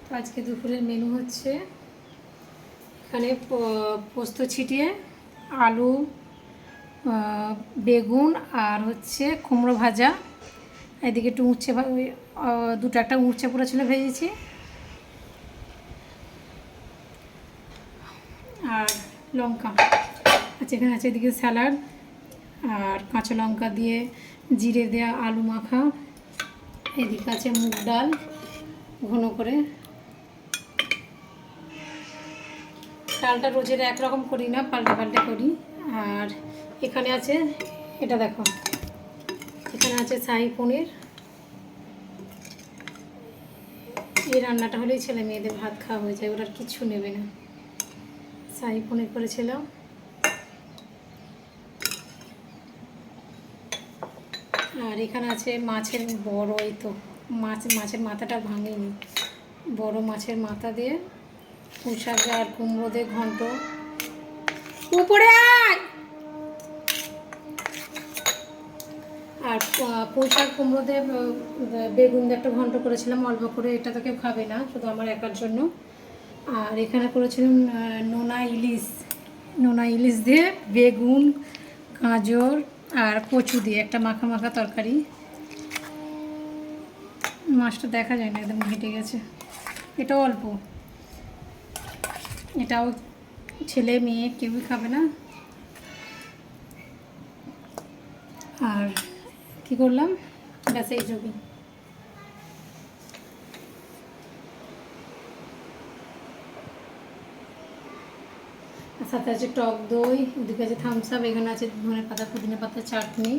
তো আজকে দুপুরের মেনু হচ্ছে এখানে পোস্ত ছিটিয়ে আলু, বেগুন আর হচ্ছে কুমড়ো ভাজা। এদিকে একটু উচ্ছে দুটো একটা উচ্ছে পড়েছিল ভেজেছি, আর লঙ্কা আচ্ছা এখানে আছে। এদিকে স্যালাড আর কাঁচা লঙ্কা দিয়ে জিরে দেওয়া আলু মাখা। এদিকে আছে মুগ ডাল ঘন করে। ডালটা রোজের একরকম করি না, পাল্টে পাল্টে করি। আর এখানে আছে, এটা দেখো, এখানে আছে শাহী পনির। এই রান্নাটা হলেই ছেলে মেয়েদের ভাত খাওয়া হয়ে যায়, ওরা আর কিচ্ছু নেবে না। শাহী পনির করেছিলাম। আর এখানে আছে মাছের বড়, এই তো মাছের মাথাটা ভাঙেনি, বড় মাছের মাথা দিয়ে পুঁই শাক আর কুমড়ো দিয়ে ঘন্ট। উপরে আয়। আর পুঁই শাক কুমড়ো দিয়ে বেগুন দিয়ে একটা ঘন্ট করেছিলাম অল্প করে, এটা তো কেউ খাবে না, শুধু আমার একার জন্য। আর এখানে করেছিলাম নোনা ইলিশ দিয়ে বেগুন, গাজর আর কচু দিয়ে একটা মাখা মাখা তরকারি। মাছটা দেখা যায় না, একদম ঘেটে গেছে। এটাও অল্প, এটাও ছেলে মেয়ে কেউই খাবে না। আর কি করলাম, ব্যাস এই ছবি। সাথে আছে টক দই, ওদিকে আছে থামস আপ, এখানে আছে ধনে পাতা পুদিনা পাতা চাটনি।